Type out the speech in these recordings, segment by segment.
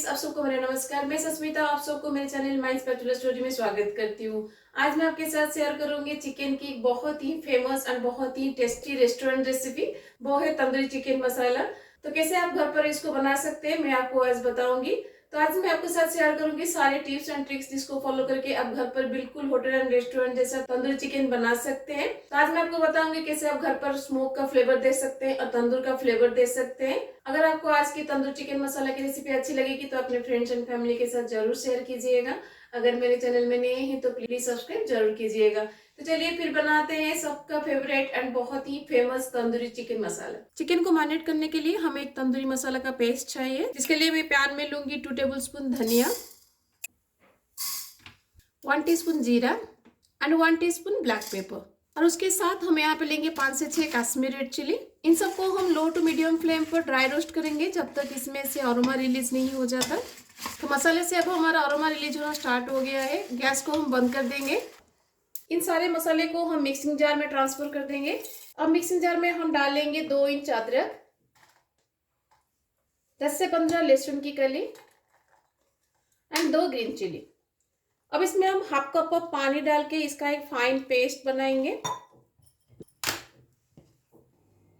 आप सबको मेरा नमस्कार। मैं सस्मिता आप सबको मेरे चैनल माय स्पेशल स्टोरी में स्वागत करती हूँ। आज मैं आपके साथ शेयर करूंगी चिकन की एक बहुत ही फेमस और बहुत ही टेस्टी रेस्टोरेंट रेसिपी, वो है तंदूरी चिकन मसाला। तो कैसे आप घर पर इसको बना सकते हैं मैं आपको आज बताऊंगी। तो आज मैं आपके साथ शेयर करूंगी सारे टिप्स एंड ट्रिक्स जिसको फॉलो करके आप घर पर बिल्कुल होटल एंड रेस्टोरेंट जैसा तंदूरी चिकन बना सकते हैं। तो आज मैं आपको बताऊंगी कैसे आप घर पर स्मोक का फ्लेवर दे सकते हैं और तंदूर का फ्लेवर दे सकते हैं। अगर आपको आज की तंदूर चिकन मसाला की रेसिपी अच्छी लगेगी तो अपने फ्रेंड्स एंड फैमिली के साथ जरूर शेयर कीजिएगा। अगर मेरे चैनल में नए हैं तो प्लीज सब्सक्राइब जरूर कीजिएगा। तो चलिए फिर बनाते हैं सबका फेवरेट एंड बहुत ही फेमस तंदूरी चिकन मसाला। चिकन को मैरिनेट करने के लिए हमें एक तंदूरी मसाला का पेस्ट चाहिए, जिसके लिए मैं पैन में लूंगी 2 टेबलस्पून धनिया, 1 टीस्पून जीरा एंड 1 टीस्पून ब्लैक पेपर, और उसके साथ हम यहाँ पे लेंगे 5 से 6 कश्मीरी रेड चिली। इन सबको हम लो टू मीडियम फ्लेम पर ड्राई रोस्ट करेंगे जब तक इसमें से अरोमा रिलीज नहीं हो जाता। तो मसाले से अब हमारा अरोमा रिलीज होना स्टार्ट हो गया है। गैस को हम बंद कर देंगे। इन सारे मसाले को हम मिक्सिंग जार में ट्रांसफर कर देंगे। अब मिक्सिंग जार में हम डालेंगे 2 इंच अदरक, 10 से 15 लहसुन की कली एंड 2 ग्रीन चिली। अब इसमें हम हाफ कप ऑफ पानी डाल के इसका एक फाइन पेस्ट बनाएंगे।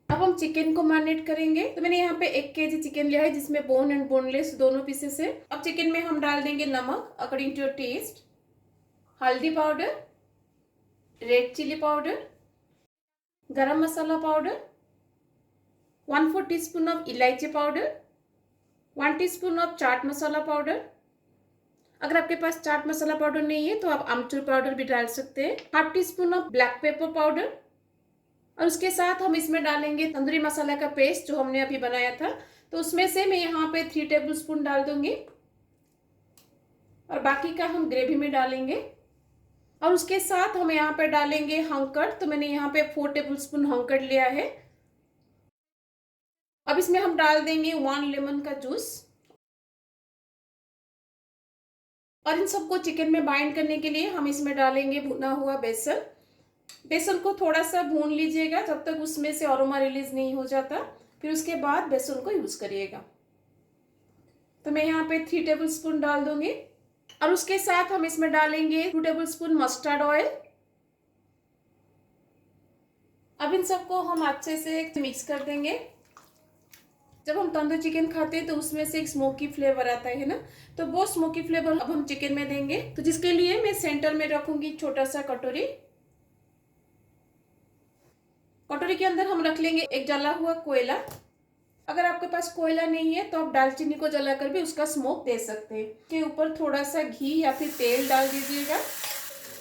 अब हम चिकन को मैरिनेट करेंगे। तो मैंने यहाँ पे 1 केजी चिकन लिया है जिसमें बोन एंड बोनलेस दोनों पीसेस है। अब चिकन में हम डाल देंगे नमक अकॉर्डिंग टू योर टेस्ट, हल्दी पाउडर, रेड चिली पाउडर, गरम मसाला पाउडर, 1/4 टीस्पून ऑफ इलायची powder, 1 teaspoon of chaat masala powder. अगर आपके पास चाट मसाला पाउडर नहीं है तो आप आमचूर पाउडर भी डाल सकते हैं, 1/2 teaspoon of black pepper powder, और उसके साथ हम इसमें डालेंगे तंदूरी मसाला का पेस्ट जो हमने अभी बनाया था। तो उसमें से मैं यहाँ पे 3 टेबलस्पून डाल दूंगी और बाकी का हम ग्रेवी में डालेंगे। और उसके साथ हम यहाँ पे डालेंगे हंकड़। तो मैंने यहाँ पे 4 टेबलस्पून हंकड़ लिया है। अब इसमें हम डाल देंगे 1 लेमन का जूस, और इन सबको चिकन में बाइंड करने के लिए हम इसमें डालेंगे भुना हुआ बेसन। बेसन को थोड़ा सा भून लीजिएगा जब तक उसमें से अरोमा रिलीज नहीं हो जाता, फिर उसके बाद बेसन को यूज करिएगा। तो मैं यहाँ पे 3 टेबलस्पून डाल दूंगी, और उसके साथ हम इसमें डालेंगे 2 टेबलस्पून मस्टर्ड ऑयल। अब इन सबको हम अच्छे से मिक्स कर देंगे। जब हम तंदूरी चिकन खाते हैं तो उसमें से एक स्मोकी फ्लेवर आता है ना, तो वो स्मोकी फ्लेवर अब हम चिकन में देंगे। तो जिसके लिए मैं सेंटर में रखूंगी छोटा सा कटोरी। कटोरी के अंदर हम रख लेंगे एक जला हुआ कोयला। अगर आपके पास कोयला नहीं है तो आप दालचीनी को जलाकर भी उसका स्मोक दे सकते हैं। के ऊपर थोड़ा सा घी या फिर तेल डाल दीजिएगा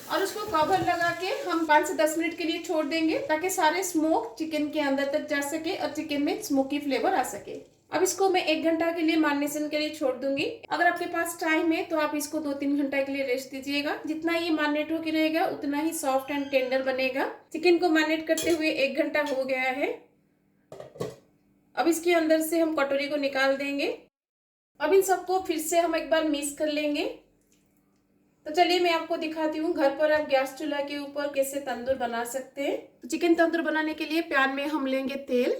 और उसको कवर लगा के हम 5 से 10 मिनट के लिए छोड़ देंगे ताकि सारे स्मोक चिकन के अंदर तक जा सके और चिकन में स्मोकी फ्लेवर आ सके। अब इसको मैं 1 घंटा के लिए मैरिनेशन के लिए छोड़ दूंगी। अगर आपके पास टाइम है तो आप इसको 2-3 घंटा के लिए रेस्ट दीजिएगा। जितना ये मैरिनेट होकर रहेगा उतना ही सॉफ्ट एंड टेंडर बनेगा। चिकन को मैरिनेट करते हुए 1 घंटा हो गया है। अब इसके अंदर से हम कटोरी को निकाल देंगे। अब इन सबको फिर से हम एक बार मिक्स कर लेंगे। तो चलिए मैं आपको दिखाती हूँ घर पर आप गैस चूल्हा के ऊपर कैसे तंदूर बना सकते हैं। तो चिकन तंदूर बनाने के लिए पैन में हम लेंगे तेल।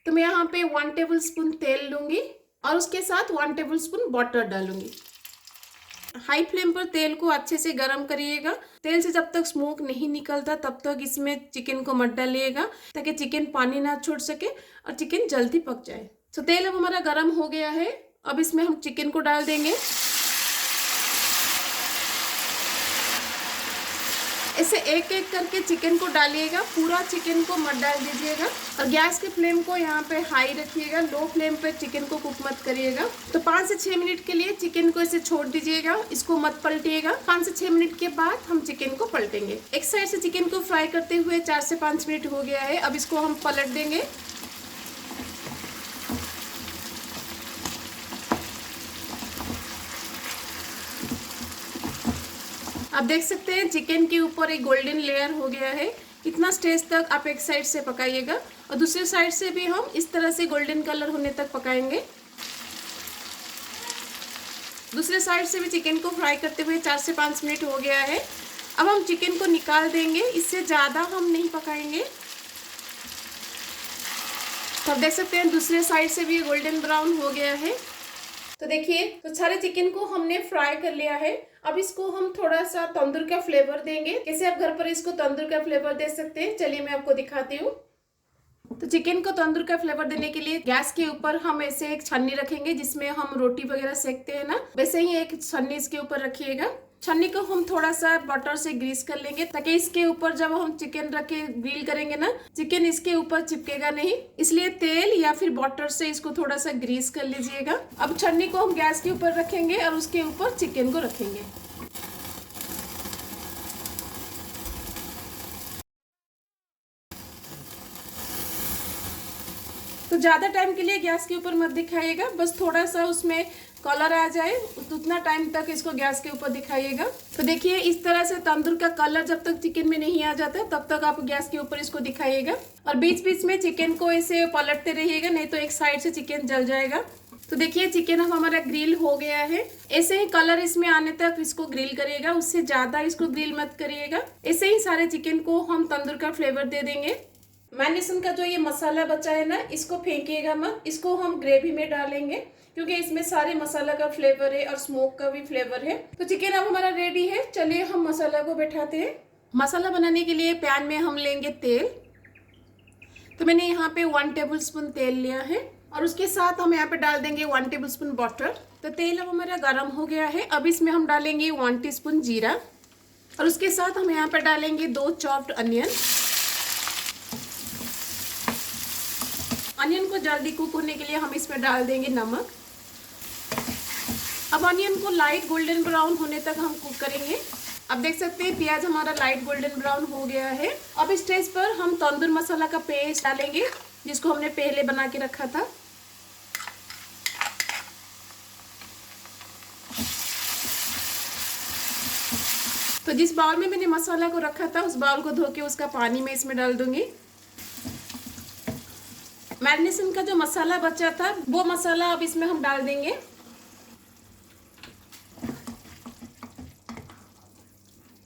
तो मैं यहाँ पे 1 टेबलस्पून तेल लूंगी और उसके साथ 1 टेबलस्पून बटर डालूंगी। हाई फ्लेम पर तेल को अच्छे से गर्म करिएगा। तेल से जब तक स्मोक नहीं निकलता तब तक इसमें चिकन को मत डालिएगा ताकि चिकन पानी ना छोड़ सके और चिकन जल्दी पक जाए। तो तेल अब हमारा गर्म हो गया है। अब इसमें हम चिकन को डाल देंगे। ऐसे एक एक करके चिकन को डालिएगा, पूरा चिकन को मत डाल दीजिएगा। और गैस के फ्लेम को यहाँ पे हाई रखिएगा, लो फ्लेम पे चिकन को कुक मत करिएगा। तो 5 से 6 मिनट के लिए चिकन को ऐसे छोड़ दीजिएगा, इसको मत पलटिएगा। 5 से 6 मिनट के बाद हम चिकन को पलटेंगे। एक साइड से चिकन को फ्राई करते हुए 4 से 5 मिनट हो गया है। अब इसको हम पलट देंगे। आप देख सकते हैं चिकन के ऊपर एक गोल्डन लेयर हो गया है। इतना स्टेज तक आप एक साइड से पकाइएगा और दूसरे साइड से भी हम इस तरह से गोल्डन कलर होने तक पकाएंगे। दूसरे साइड से भी चिकन को फ्राई करते हुए 4 से 5 मिनट हो गया है। अब हम चिकन को निकाल देंगे, इससे ज़्यादा हम नहीं पकाएंगे। तो आप देख सकते हैं दूसरे साइड से भी गोल्डन ब्राउन हो गया है। तो देखिए, तो सारे चिकन को हमने फ्राई कर लिया है। अब इसको हम थोड़ा सा तंदूर का फ्लेवर देंगे। कैसे आप घर पर इसको तंदूर का फ्लेवर दे सकते हैं, चलिए मैं आपको दिखाती हूँ। तो चिकन को तंदूर का फ्लेवर देने के लिए गैस के ऊपर हम ऐसे एक छन्नी रखेंगे जिसमें हम रोटी वगैरह सेकते हैं ना, वैसे ही एक छन्नी इसके ऊपर रखिएगा। छन्नी को हम थोड़ा सा बटर से ग्रीस कर लेंगे ताकि इसके ऊपर जब हम चिकन रख के ग्रिल करेंगे ना, चिकन इसके ऊपर चिपकेगा नहीं, इसलिए तेल या फिर बटर से इसको थोड़ा सा ग्रीस कर लीजिएगा। अब छन्नी को हम गैस के ऊपर रखेंगे और उसके ऊपर चिकन को रखेंगे। तो ज़्यादा टाइम के लिए गैस के ऊपर मत दिखाइएगा, बस थोड़ा सा उसमें कलर आ जाए उतना टाइम तक इसको गैस के ऊपर दिखाइएगा। तो देखिए, इस तरह से तंदूर का कलर जब तक चिकन में नहीं आ जाता तब तक आप गैस के ऊपर इसको दिखाइएगा और बीच बीच में चिकन को ऐसे पलटते रहिएगा, नहीं तो एक साइड से चिकन जल जाएगा। तो देखिए, चिकन अब हमारा ग्रिल हो गया है। ऐसे ही कलर इसमें आने तक इसको ग्रिल करिएगा, उससे ज़्यादा इसको ग्रिल मत करिएगा। ऐसे ही सारे चिकन को हम तंदूर का फ्लेवर दे देंगे। मैरिनेशन का जो ये मसाला बचा है ना, इसको फेंकिएगा मत, इसको हम ग्रेवी में डालेंगे क्योंकि इसमें सारे मसाला का फ्लेवर है और स्मोक का भी फ्लेवर है। तो चिकन अब हमारा रेडी है, चलिए हम मसाला को बैठाते हैं। मसाला बनाने के लिए पैन में हम लेंगे तेल। तो मैंने यहाँ पे 1 टेबल स्पून तेल लिया है और उसके साथ हम यहाँ पे डाल देंगे 1 टेबल स्पून बटर। तो तेल अब हमारा गर्म हो गया है। अब इसमें हम डालेंगे 1 टीस्पून जीरा और उसके साथ हम यहाँ पे डालेंगे 2 चॉप्ड अनियन। अनियन को जल्दी कुक होने के लिए हम इसमें डाल देंगे नमक। अब अनियन को लाइट गोल्डन ब्राउन होने तक हम कुक करेंगे। अब देख सकते हैं प्याज हमारा लाइट गोल्डन ब्राउन हो गया है। अब इस स्टेज पर हम तंदूर मसाला का पेस्ट डालेंगे जिसको हमने पहले बना के रखा था। तो जिस बाउल में मैंने मसाला को रखा था उस बाउल को धो के उसका पानी में इसमें डाल दूंगी। मैरिनेशन का जो मसाला बचा था वो मसाला अब इसमें हम डाल देंगे।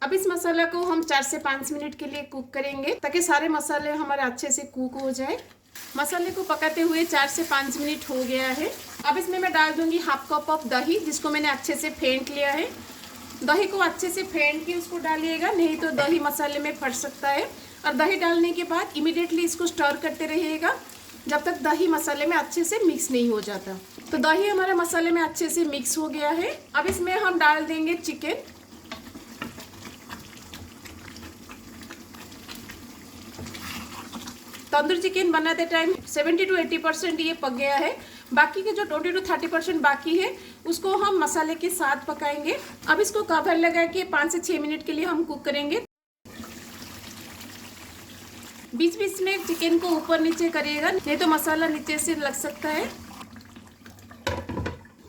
अब इस मसाला को हम 4 से 5 मिनट के लिए कुक करेंगे ताकि सारे मसाले हमारे अच्छे से कुक हो जाए। मसाले को पकाते हुए 4 से 5 मिनट हो गया है। अब इसमें मैं डाल दूंगी 1/2 कप ऑफ दही जिसको मैंने अच्छे से फेंट लिया है। दही को अच्छे से फेंट के उसको डालिएगा, नहीं तो दही मसाले में फट सकता है। और दही डालने के बाद इमीडिएटली इसको स्टर करते रहिएगा जब तक दही मसाले में अच्छे से मिक्स नहीं हो जाता। तो दही हमारे मसाले में अच्छे से मिक्स हो गया है। अब इसमें हम डाल देंगे चिकन। तंदूर चिकन बनाते टाइम 70 to 80% ये पक गया है। बाकी के जो 20 to 30% बाकी है उसको हम मसाले के साथ पकाएंगे। अब इसको कवर लगा के 5 से 6 मिनट के लिए हम कुक करेंगे। बीच बीच में चिकन को ऊपर नीचे करिएगा, नहीं तो मसाला नीचे से लग सकता है।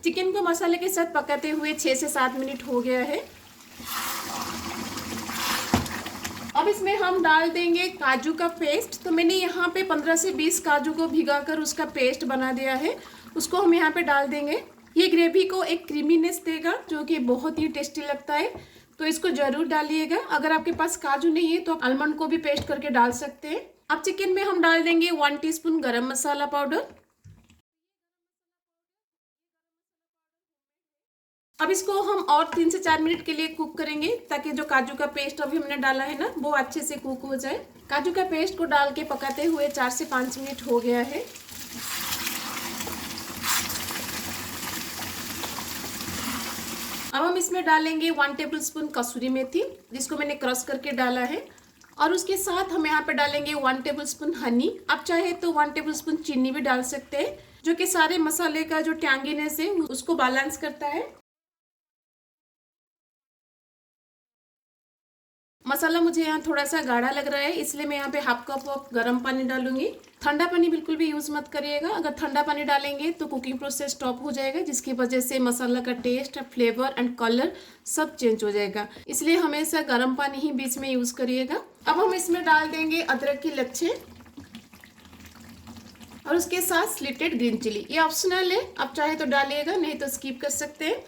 चिकन को मसाले के साथ पकाते हुए 6 से 7 मिनट हो गया है। अब इसमें हम डाल देंगे काजू का पेस्ट। तो मैंने यहाँ पे 15 से 20 काजू को भिगाकर उसका पेस्ट बना दिया है, उसको हम यहाँ पे डाल देंगे। ये ग्रेवी को एक क्रीमीनेस देगा जो कि बहुत ही टेस्टी लगता है, तो इसको जरूर डालिएगा। अगर आपके पास काजू नहीं है तो आप आलमंड को भी पेस्ट करके डाल सकते हैं। अब चिकन में हम डाल देंगे 1 टीस्पून गरम मसाला पाउडर। अब इसको हम और 3 से 4 मिनट के लिए कुक करेंगे ताकि जो काजू का पेस्ट अभी हमने डाला है ना वो अच्छे से कुक हो जाए। काजू का पेस्ट को डाल के पकाते हुए 4 से 5 मिनट हो गया है। अब हम इसमें डालेंगे 1 टेबल स्पून कसूरी मेथी जिसको मैंने क्रश करके डाला है और उसके साथ हम यहाँ पे डालेंगे 1 टेबल स्पून हनी। आप चाहे तो 1 टेबल स्पून चीनी भी डाल सकते हैं जो कि सारे मसाले का जो टैंगीनेस है उसको बैलेंस करता है। मसाला मुझे यहाँ थोड़ा सा गाढ़ा लग रहा है इसलिए मैं यहाँ पे 1/2 कप ऑफ गर्म पानी डालूंगी। ठंडा पानी बिल्कुल भी यूज़ मत करिएगा, अगर ठंडा पानी डालेंगे तो कुकिंग प्रोसेस स्टॉप हो जाएगा जिसकी वजह से मसाला का टेस्ट, फ्लेवर एंड कलर सब चेंज हो जाएगा, इसलिए हमेशा गर्म पानी ही बीच में यूज़ करिएगा। अब हम इसमें डाल देंगे अदरक की लच्छे और उसके साथ स्लिटेड ग्रीन चिली। ये ऑप्शनल है, आप चाहे तो डालिएगा, नहीं तो स्किप कर सकते हैं।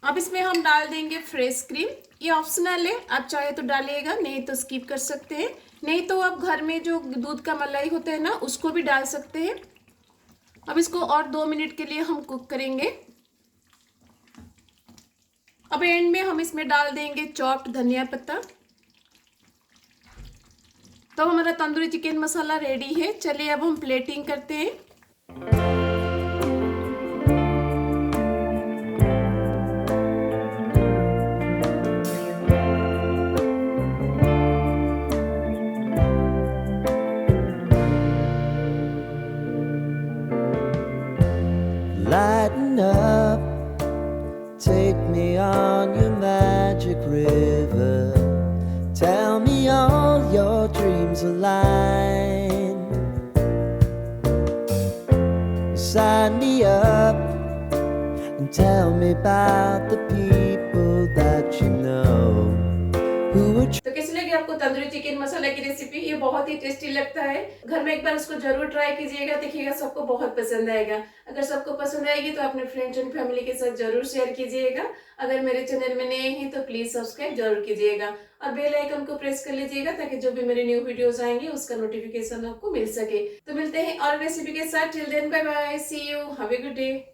अब इसमें हम डाल देंगे फ्रेश क्रीम। ये ऑप्शनल है, आप चाहे तो डालिएगा, नहीं तो स्किप कर सकते हैं। नहीं तो आप घर में जो दूध का मलाई होता है ना उसको भी डाल सकते हैं। अब इसको और 2 मिनट के लिए हम कुक करेंगे। अब एंड में हम इसमें डाल देंगे चॉप्ड धनिया पत्ता। तो हमारा तंदूरी चिकन मसाला रेडी है। चलिए अब हम प्लेटिंग करते हैं। Lighten up, take me on your magic river. Tell me all your dreams align. Sign me up and tell me about the people that you know who would. तो कैसी लगी आपको तंदूरी चिकन मसाला की रेसिपी? ये बहुत ही tasty लगता है। घर में एक बार उसको जरूर ट्राई कीजिएगा, देखिएगा सबको बहुत पसंद आएगा। अगर सबको पसंद आएगी तो अपने फ्रेंड्स एंड फैमिली के साथ जरूर शेयर कीजिएगा। अगर मेरे चैनल में नए हैं तो प्लीज सब्सक्राइब जरूर कीजिएगा और बेल आइकन को प्रेस कर लीजिएगा ताकि जो भी मेरे न्यू वीडियोस आएंगे उसका नोटिफिकेशन आपको मिल सके। तो मिलते हैं और रेसिपी के साथ। Till then bye bye, see you, have a good day.